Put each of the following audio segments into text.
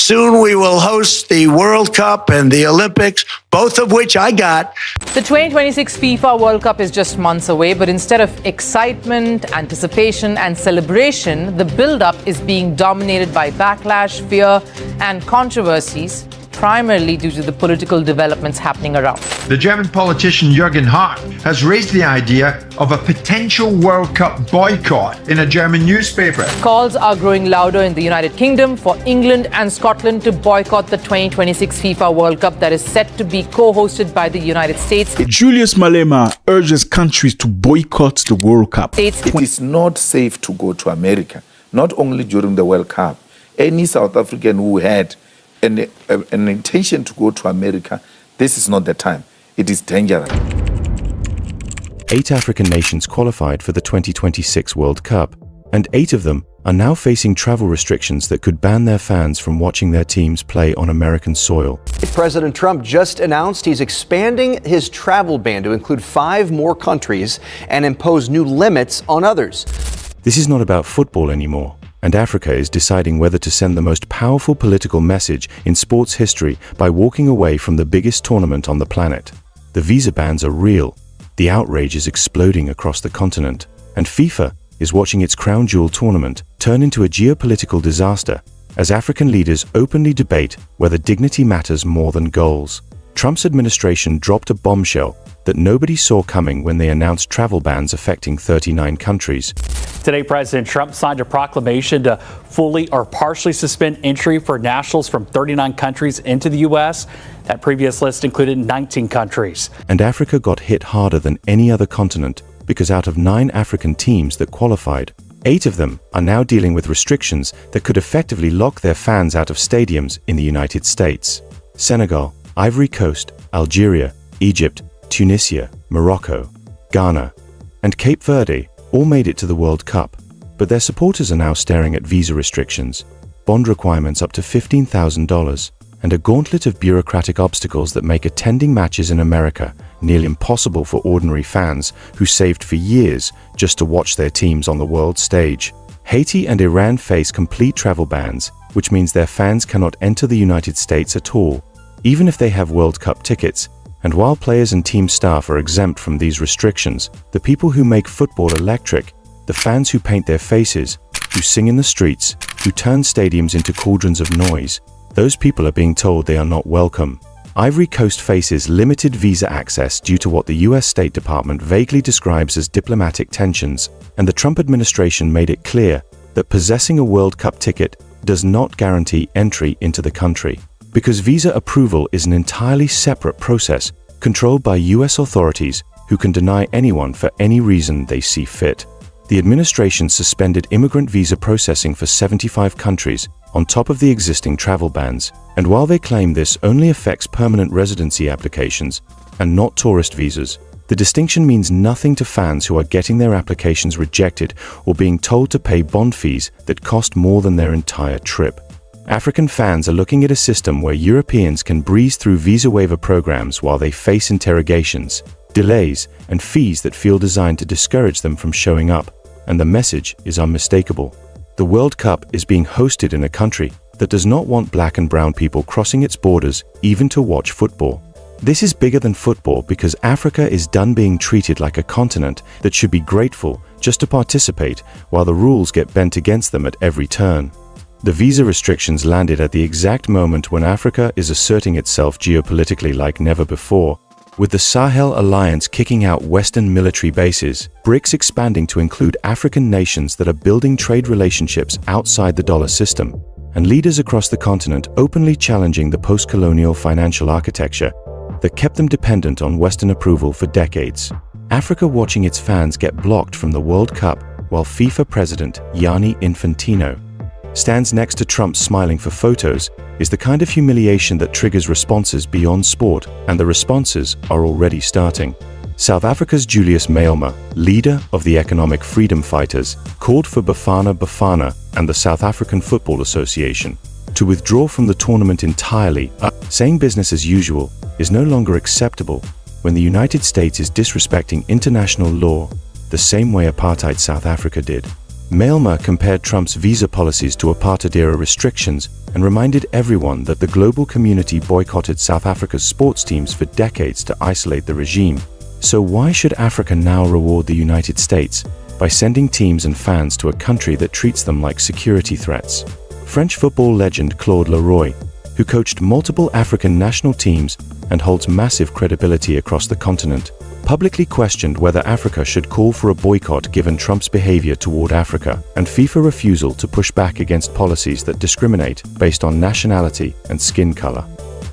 Soon we will host the World Cup and the Olympics, both of which I got. The 2026 FIFA World Cup is just months away, but instead of excitement, anticipation, and celebration, the build-up is being dominated by backlash, fear, and controversies, primarily due to the political developments happening around. The German politician Jürgen Hart has raised the idea of a potential World Cup boycott in a German newspaper. Calls are growing louder in the United Kingdom for England and Scotland to boycott the 2026 FIFA World Cup that is set to be co-hosted by the United States. Julius Malema urges countries to boycott the World Cup. It is not safe to go to America, not only during the World Cup. Any South African who had an intention to go to America, this is not the time. It is dangerous. 8 African nations qualified for the 2026 World Cup, and 8 of them are now facing travel restrictions that could ban their fans from watching their teams play on American soil. President Trump just announced he's expanding his travel ban to include 5 more countries and impose new limits on others. This is not about football anymore, and Africa is deciding whether to send the most powerful political message in sports history by walking away from the biggest tournament on the planet. The visa bans are real, the outrage is exploding across the continent, and FIFA is watching its crown jewel tournament turn into a geopolitical disaster as African leaders openly debate whether dignity matters more than goals. Trump's administration dropped a bombshell that nobody saw coming when they announced travel bans affecting 39 countries. Today, President Trump signed a proclamation to fully or partially suspend entry for nationals from 39 countries into the U.S. That previous list included 19 countries. And Africa got hit harder than any other continent because out of 9 African teams that qualified, 8 of them are now dealing with restrictions that could effectively lock their fans out of stadiums in the United States. Senegal, Ivory Coast, Algeria, Egypt, Tunisia, Morocco, Ghana, and Cape Verde all made it to the World Cup, but their supporters are now staring at visa restrictions, bond requirements up to $15,000, and a gauntlet of bureaucratic obstacles that make attending matches in America nearly impossible for ordinary fans who saved for years just to watch their teams on the world stage. Haiti and Iran face complete travel bans, which means their fans cannot enter the United States at all, even if they have World Cup tickets. And while players and team staff are exempt from these restrictions, the people who make football electric, the fans who paint their faces, who sing in the streets, who turn stadiums into cauldrons of noise, those people are being told they are not welcome. Ivory Coast faces limited visa access due to what the US State Department vaguely describes as diplomatic tensions, and the Trump administration made it clear that possessing a World Cup ticket does not guarantee entry into the country, because visa approval is an entirely separate process controlled by US authorities who can deny anyone for any reason they see fit. The administration suspended immigrant visa processing for 75 countries on top of the existing travel bans, and while they claim this only affects permanent residency applications and not tourist visas, the distinction means nothing to fans who are getting their applications rejected or being told to pay bond fees that cost more than their entire trip. African fans are looking at a system where Europeans can breeze through visa waiver programs while they face interrogations, delays, and fees that feel designed to discourage them from showing up, and the message is unmistakable. The World Cup is being hosted in a country that does not want black and brown people crossing its borders even to watch football. This is bigger than football because Africa is done being treated like a continent that should be grateful just to participate while the rules get bent against them at every turn. The visa restrictions landed at the exact moment when Africa is asserting itself geopolitically like never before, with the Sahel Alliance kicking out Western military bases, BRICS expanding to include African nations that are building trade relationships outside the dollar system, and leaders across the continent openly challenging the post-colonial financial architecture that kept them dependent on Western approval for decades. Africa watching its fans get blocked from the World Cup while FIFA President Gianni Infantino stands next to Trump smiling for photos is the kind of humiliation that triggers responses beyond sport, and the responses are already starting. South Africa's Julius Malema, leader of the Economic Freedom Fighters, called for Bafana Bafana and the South African Football Association to withdraw from the tournament entirely, saying business as usual is no longer acceptable when the United States is disrespecting international law the same way apartheid South Africa did. Mailmer compared Trump's visa policies to apartheid-era restrictions and reminded everyone that the global community boycotted South Africa's sports teams for decades to isolate the regime. So why should Africa now reward the United States by sending teams and fans to a country that treats them like security threats? French football legend Claude Leroy, who coached multiple African national teams and holds massive credibility across the continent, publicly questioned whether Africa should call for a boycott given Trump's behavior toward Africa and FIFA refusal to push back against policies that discriminate based on nationality and skin color.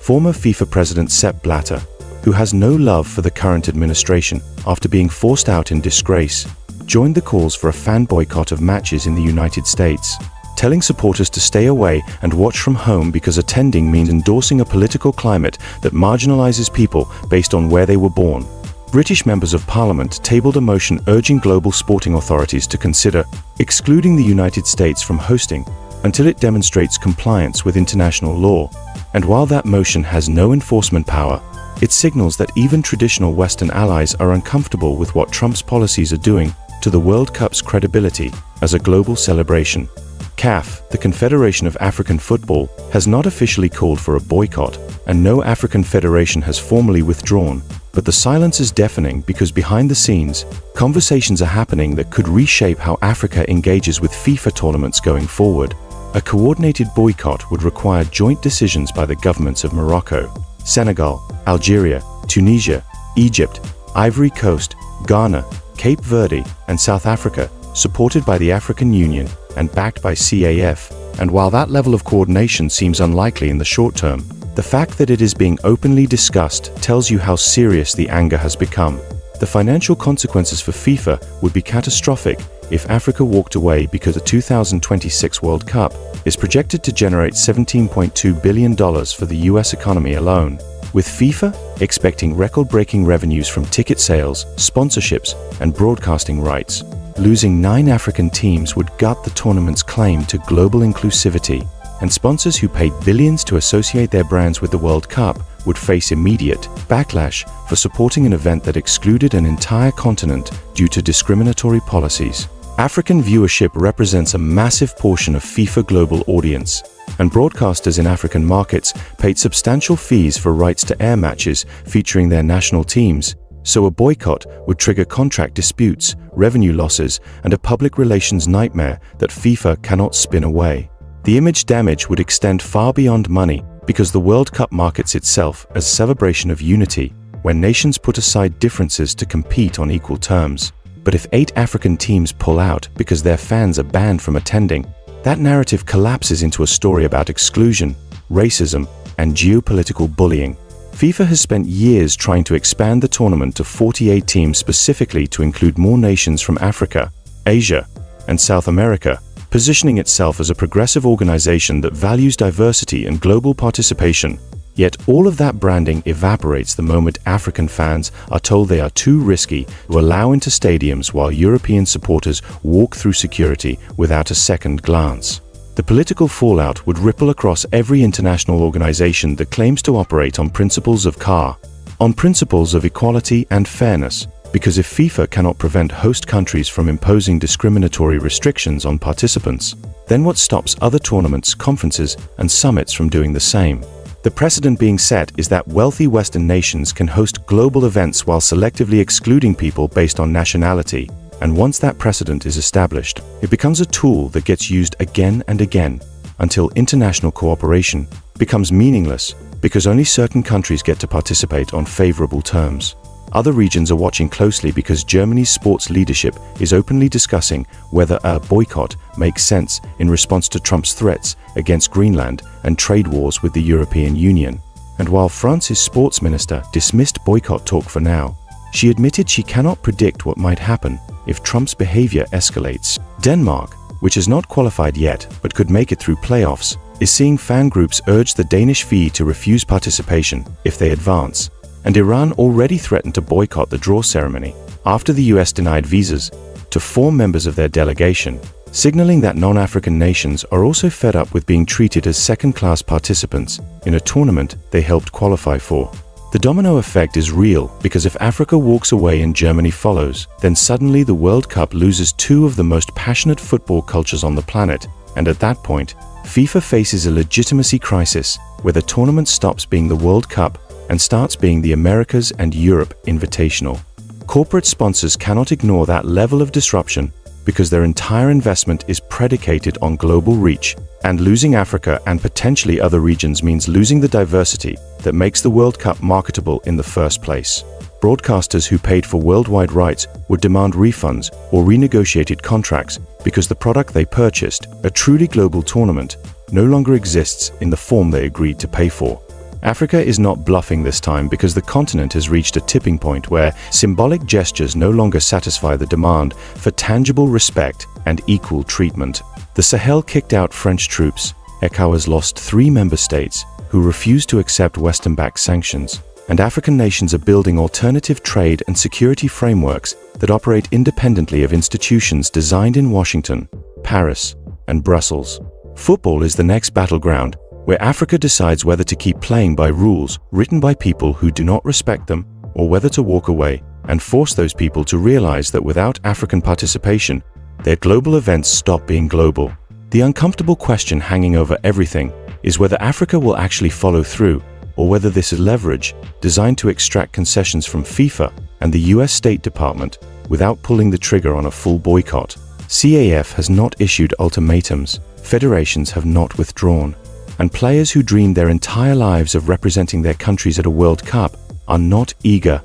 Former FIFA President Sepp Blatter, who has no love for the current administration after being forced out in disgrace, joined the calls for a fan boycott of matches in the United States, telling supporters to stay away and watch from home because attending means endorsing a political climate that marginalizes people based on where they were born. British members of Parliament tabled a motion urging global sporting authorities to consider excluding the United States from hosting until it demonstrates compliance with international law. And while that motion has no enforcement power, it signals that even traditional Western allies are uncomfortable with what Trump's policies are doing to the World Cup's credibility as a global celebration. CAF, the Confederation of African Football, has not officially called for a boycott, and no African federation has formally withdrawn, but the silence is deafening because behind the scenes, conversations are happening that could reshape how Africa engages with FIFA tournaments going forward. A coordinated boycott would require joint decisions by the governments of Morocco, Senegal, Algeria, Tunisia, Egypt, Ivory Coast, Ghana, Cape Verde, and South Africa, supported by the African Union and backed by CAF. And while that level of coordination seems unlikely in the short term, the fact that it is being openly discussed tells you how serious the anger has become. The financial consequences for FIFA would be catastrophic if Africa walked away because the 2026 World Cup is projected to generate $17.2 billion for the US economy alone, with FIFA expecting record-breaking revenues from ticket sales, sponsorships, and broadcasting rights. Losing 9 African teams would gut the tournament's claim to global inclusivity, and sponsors who paid billions to associate their brands with the World Cup would face immediate backlash for supporting an event that excluded an entire continent due to discriminatory policies. African viewership represents a massive portion of FIFA global audience, and broadcasters in African markets paid substantial fees for rights to air matches featuring their national teams. So a boycott would trigger contract disputes, revenue losses, and a public relations nightmare that FIFA cannot spin away. The image damage would extend far beyond money because the World Cup markets itself as a celebration of unity, when nations put aside differences to compete on equal terms. But if 8 African teams pull out because their fans are banned from attending, that narrative collapses into a story about exclusion, racism, and geopolitical bullying. FIFA has spent years trying to expand the tournament to 48 teams specifically to include more nations from Africa, Asia, and South America, positioning itself as a progressive organization that values diversity and global participation. Yet all of that branding evaporates the moment African fans are told they are too risky to allow into stadiums while European supporters walk through security without a second glance. The political fallout would ripple across every international organization that claims to operate on principles of CAR, on principles of equality and fairness, because if FIFA cannot prevent host countries from imposing discriminatory restrictions on participants, then what stops other tournaments, conferences, and summits from doing the same? The precedent being set is that wealthy Western nations can host global events while selectively excluding people based on nationality. And once that precedent is established, it becomes a tool that gets used again and again until international cooperation becomes meaningless because only certain countries get to participate on favorable terms. Other regions are watching closely because Germany's sports leadership is openly discussing whether a boycott makes sense in response to Trump's threats against Greenland and trade wars with the European Union. And while France's sports minister dismissed boycott talk for now, she admitted she cannot predict what might happen if Trump's behavior escalates. Denmark, which has not qualified yet but could make it through playoffs, is seeing fan groups urge the Danish FI to refuse participation if they advance. And Iran already threatened to boycott the draw ceremony after the US denied visas to 4 members of their delegation, signaling that non-African nations are also fed up with being treated as second-class participants in a tournament they helped qualify for. The domino effect is real because if Africa walks away and Germany follows, then suddenly the World Cup loses two of the most passionate football cultures on the planet, and at that point, FIFA faces a legitimacy crisis where the tournament stops being the World Cup and starts being the Americas and Europe Invitational. Corporate sponsors cannot ignore that level of disruption because their entire investment is predicated on global reach, and losing Africa and potentially other regions means losing the diversity that makes the World Cup marketable in the first place. Broadcasters who paid for worldwide rights would demand refunds or renegotiated contracts because the product they purchased, a truly global tournament, no longer exists in the form they agreed to pay for. Africa is not bluffing this time because the continent has reached a tipping point where symbolic gestures no longer satisfy the demand for tangible respect and equal treatment. The Sahel kicked out French troops. ECOWAS lost 3 member states who refused to accept Western-backed sanctions. And African nations are building alternative trade and security frameworks that operate independently of institutions designed in Washington, Paris, and Brussels. Football is the next battleground, where Africa decides whether to keep playing by rules written by people who do not respect them, or whether to walk away and force those people to realize that without African participation, their global events stop being global. The uncomfortable question hanging over everything is whether Africa will actually follow through, or whether this is leverage designed to extract concessions from FIFA and the US State Department without pulling the trigger on a full boycott. CAF has not issued ultimatums, federations have not withdrawn, and players who dreamed their entire lives of representing their countries at a World Cup are not eager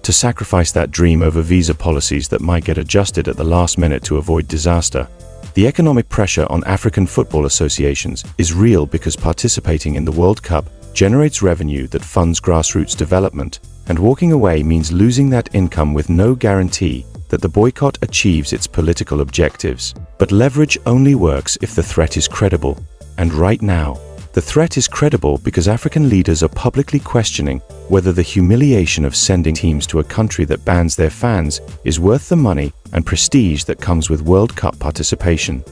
to sacrifice that dream over visa policies that might get adjusted at the last minute to avoid disaster. The economic pressure on African football associations is real because participating in the World Cup generates revenue that funds grassroots development, and walking away means losing that income with no guarantee that the boycott achieves its political objectives. But leverage only works if the threat is credible, and right now, the threat is credible because African leaders are publicly questioning whether the humiliation of sending teams to a country that bans their fans is worth the money and prestige that comes with World Cup participation.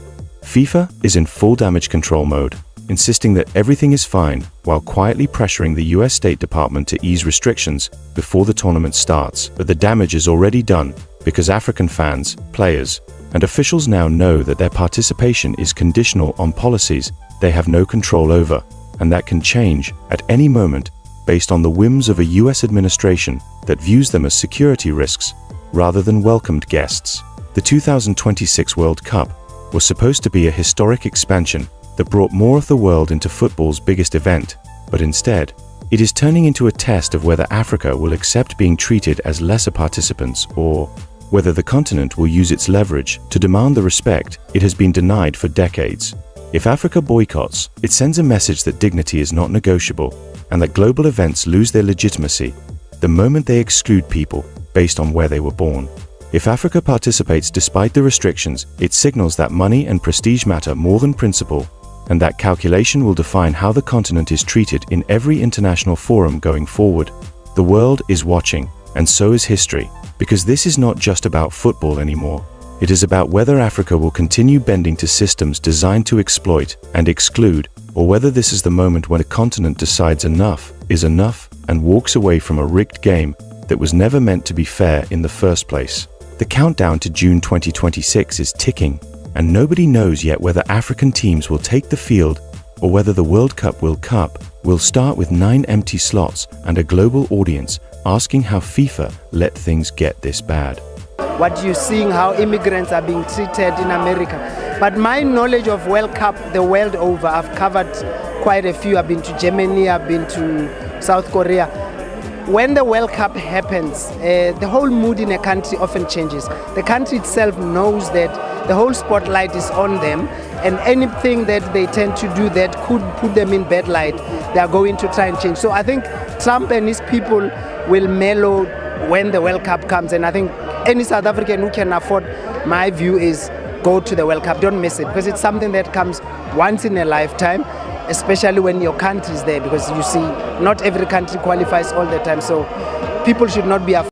FIFA is in full damage control mode, insisting that everything is fine while quietly pressuring the US State Department to ease restrictions before the tournament starts. But the damage is already done because African fans, players, and officials now know that their participation is conditional on policies they have no control over, and that can change at any moment based on the whims of a US administration that views them as security risks rather than welcomed guests. The 2026 World Cup was supposed to be a historic expansion that brought more of the world into football's biggest event, but instead, it is turning into a test of whether Africa will accept being treated as lesser participants or whether the continent will use its leverage to demand the respect it has been denied for decades. If Africa boycotts, it sends a message that dignity is not negotiable and that global events lose their legitimacy the moment they exclude people based on where they were born. If Africa participates despite the restrictions, it signals that money and prestige matter more than principle, and that calculation will define how the continent is treated in every international forum going forward. The world is watching, and so is history, because this is not just about football anymore. It is about whether Africa will continue bending to systems designed to exploit and exclude, or whether this is the moment when a continent decides enough is enough and walks away from a rigged game that was never meant to be fair in the first place. The countdown to June 2026 is ticking, and nobody knows yet whether African teams will take the field or whether the World Cup will start with 9 empty slots and a global audience asking how FIFA let things get this bad. What you're seeing, how immigrants are being treated in America. But my knowledge of World Cup the world over, I've covered quite a few. I've been to Germany, I've been to South Korea. When the World Cup happens, the whole mood in a country often changes. The country itself knows that the whole spotlight is on them, and anything that they tend to do that could put them in bad light, they are going to try and change. So I think Trump and his people will mellow when the World Cup comes, and I think any South African who can afford, my view is go to the World Cup, don't miss it, because it's something that comes once in a lifetime, especially when your country is there, because you see not every country qualifies all the time, so people should not be afraid.